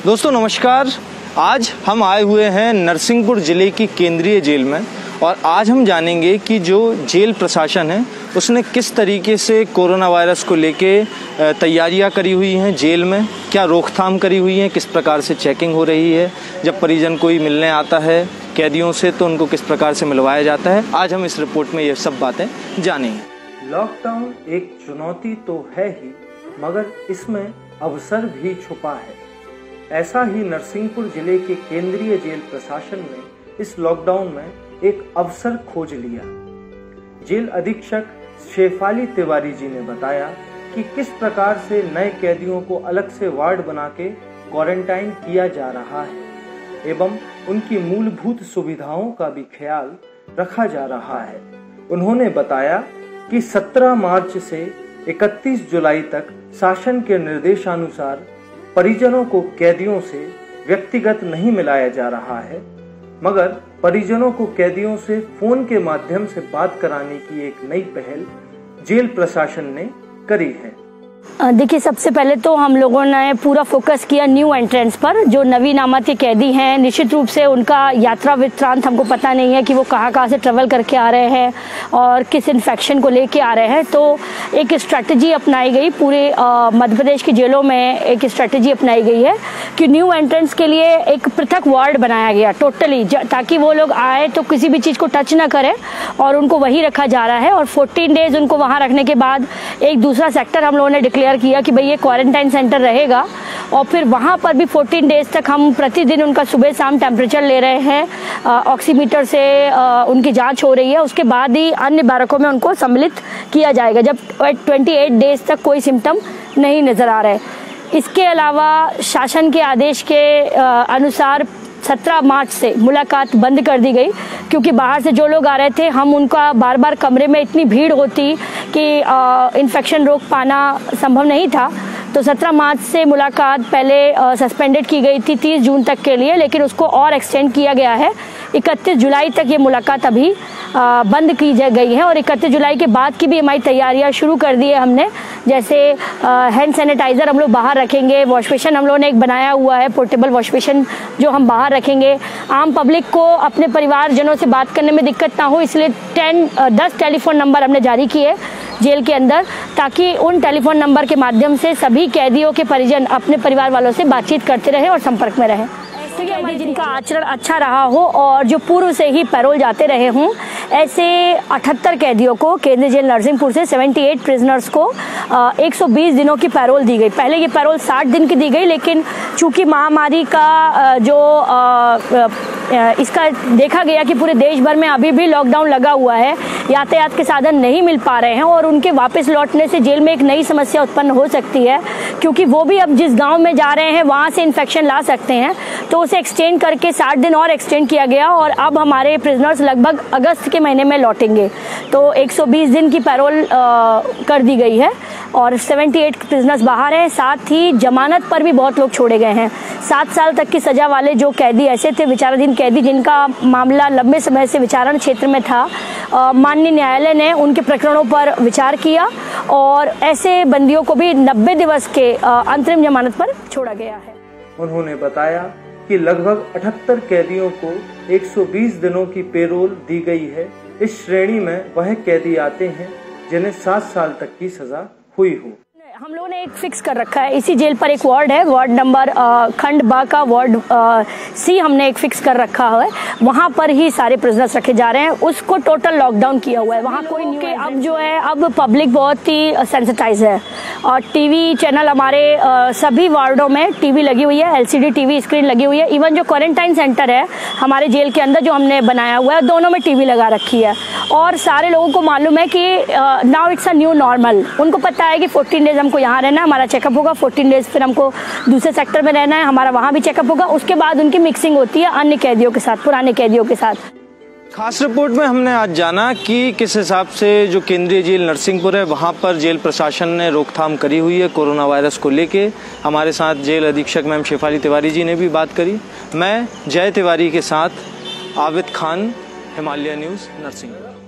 दोस्तों नमस्कार। आज हम आए हुए हैं नरसिंहपुर ज़िले की केंद्रीय जेल में और आज हम जानेंगे कि जो जेल प्रशासन है उसने किस तरीके से कोरोना वायरस को लेके तैयारियां करी हुई हैं, जेल में क्या रोकथाम करी हुई है, किस प्रकार से चेकिंग हो रही है, जब परिजन कोई मिलने आता है कैदियों से तो उनको किस प्रकार से मिलवाया जाता है। आज हम इस रिपोर्ट में ये सब बातें जानेंगे। लॉकडाउन एक चुनौती तो है ही मगर इसमें अवसर भी छुपा है। ऐसा ही नरसिंहपुर जिले के केंद्रीय जेल प्रशासन ने इस लॉकडाउन में एक अवसर खोज लिया। जेल अधीक्षक शेफाली तिवारी जी ने बताया कि किस प्रकार से नए कैदियों को अलग से वार्ड बना के क्वारंटाइन किया जा रहा है एवं उनकी मूलभूत सुविधाओं का भी ख्याल रखा जा रहा है। उन्होंने बताया कि 17 मार्च से 31 जुलाई तक शासन के निर्देशानुसार परिजनों को कैदियों से व्यक्तिगत नहीं मिलाया जा रहा है मगर परिजनों को कैदियों से फोन के माध्यम से बात कराने की एक नई पहल जेल प्रशासन ने करी है। देखिए, सबसे पहले तो हम लोगों ने पूरा फोकस किया न्यू एंट्रेंस पर। जो नवी नामक कैदी हैं, निश्चित रूप से उनका यात्रा वृत्तांत हमको पता नहीं है कि वो कहाँ से ट्रेवल करके आ रहे हैं और किस इन्फेक्शन को लेके आ रहे हैं। तो एक स्ट्रैटेजी अपनाई गई, पूरे मध्य प्रदेश की जेलों में एक स्ट्रैटेजी अपनाई गई है कि न्यू एंट्रेंस के लिए एक पृथक वार्ड बनाया गया टोटली, ताकि वो लोग आए तो किसी भी चीज़ को टच ना करें और उनको वही रखा जा रहा है। और 14 डेज उनको वहाँ रखने के बाद एक दूसरा सेक्टर हम लोगों ने डिक्लेयर किया कि भाई ये क्वारंटाइन सेंटर रहेगा और फिर वहाँ पर भी 14 डेज तक हम प्रतिदिन उनका सुबह शाम टेम्परेचर ले रहे हैं, ऑक्सीमीटर से उनकी जांच हो रही है। उसके बाद ही अन्य बैरकों में उनको सम्मिलित किया जाएगा जब 28 डेज तक कोई सिम्टम नहीं नजर आ रहे। इसके अलावा शासन के आदेश के अनुसार 17 मार्च से मुलाकात बंद कर दी गई क्योंकि बाहर से जो लोग आ रहे थे हम उनका बार बार कमरे में इतनी भीड़ होती कि इन्फेक्शन रोक पाना संभव नहीं था। तो 17 मार्च से मुलाकात पहले सस्पेंडेड की गई थी 30 जून तक के लिए, लेकिन उसको और एक्सटेंड किया गया है। 31 जुलाई तक ये मुलाकात अभी बंद की गई है और 31 जुलाई के बाद की भी हमारी तैयारियां शुरू कर दी है हमने। जैसे हैंड सैनिटाइजर हम लोग बाहर रखेंगे, वॉश बेसिन हम लोगों ने एक बनाया हुआ है, पोर्टेबल वॉश बेसिन जो हम बाहर रखेंगे। आम पब्लिक को अपने परिवारजनों से बात करने में दिक्कत ना हो, इसलिए 10 टेलीफोन नंबर हमने जारी किए जेल के अंदर, ताकि उन टेलीफोन नंबर के माध्यम से सभी कैदियों के परिजन अपने परिवार वालों से बातचीत करते रहे और संपर्क में रहे। कैदी जिनका आचरण अच्छा रहा हो और जो पूर्व से ही पैरोल जाते रहे हों, ऐसे 78 कैदियों को केंद्रीय जेल नरसिंहपुर से 78 प्रिजनर्स को 120 दिनों की पैरोल दी गई। पहले ये पैरोल 60 दिन की दी गई, लेकिन चूंकि महामारी का इसका देखा गया कि पूरे देश भर में अभी भी लॉकडाउन लगा हुआ है, यातायात के साधन नहीं मिल पा रहे हैं और उनके वापस लौटने से जेल में एक नई समस्या उत्पन्न हो सकती है क्योंकि वो भी अब जिस गांव में जा रहे हैं वहां से इन्फेक्शन ला सकते हैं। तो उसे एक्सटेंड करके 60 दिन और एक्सटेंड किया गया और अब हमारे प्रिजनर्स लगभग अगस्त के महीने में लौटेंगे। तो 120 दिन की पैरोल कर दी गई है और 78 प्रिजनर्स बाहर हैं। साथ ही जमानत पर भी बहुत लोग छोड़े गए हैं। 7 साल तक की सजा वाले जो कैदी ऐसे थे, विचाराधीन कैदी जिनका मामला लंबे समय से विचारण क्षेत्र में था, माननीय न्यायालय ने उनके प्रकरणों पर विचार किया और ऐसे बंदियों को भी 90 दिवस के अंतरिम जमानत पर छोड़ा गया है। उन्होंने बताया कि लगभग 78 कैदियों को 120 दिनों की पेरोल दी गई है। इस श्रेणी में वह कैदी आते हैं जिन्हें 7 साल तक की सजा हुई हो। हम लोगों ने एक फिक्स कर रखा है, इसी जेल पर एक वार्ड है, वार्ड नंबर खंड बा का वार्ड सी हमने एक फिक्स कर रखा है। वहां पर ही सारे प्रिजनर्स रखे जा रहे हैं, उसको टोटल लॉकडाउन किया हुआ है। वहां कोई नहीं। अब जो है, अब पब्लिक बहुत ही सेंसिटाइज है और टीवी चैनल हमारे सभी वार्डों में टीवी लगी हुई है, LCD टीवी स्क्रीन लगी हुई है। इवन जो क्वारंटाइन सेंटर है हमारे जेल के अंदर जो हमने बनाया हुआ है, दोनों में टीवी लगा रखी है और सारे लोगों को मालूम है कि now it's a new normal. उनको पता है कि 14 डेज हमको यहाँ रहना है, हमारा चेकअप होगा, 14 डेज फिर हमको दूसरे सेक्टर में रहना है, हमारा वहाँ भी चेकअप होगा। उसके बाद उनकी मिक्सिंग होती है अन्य कैदियों के साथ, पुराने कैदियों के साथ। खास रिपोर्ट में हमने आज जाना कि किस हिसाब से जो केंद्रीय जेल नरसिंहपुर है वहाँ पर जेल प्रशासन ने रोकथाम करी हुई है कोरोना वायरस को लेके। हमारे साथ जेल अधीक्षक मैम शेफाली तिवारी जी ने भी बात करी। मैं जय तिवारी के साथ आबिद खान, हिमालय न्यूज़, नरसिंहपुर।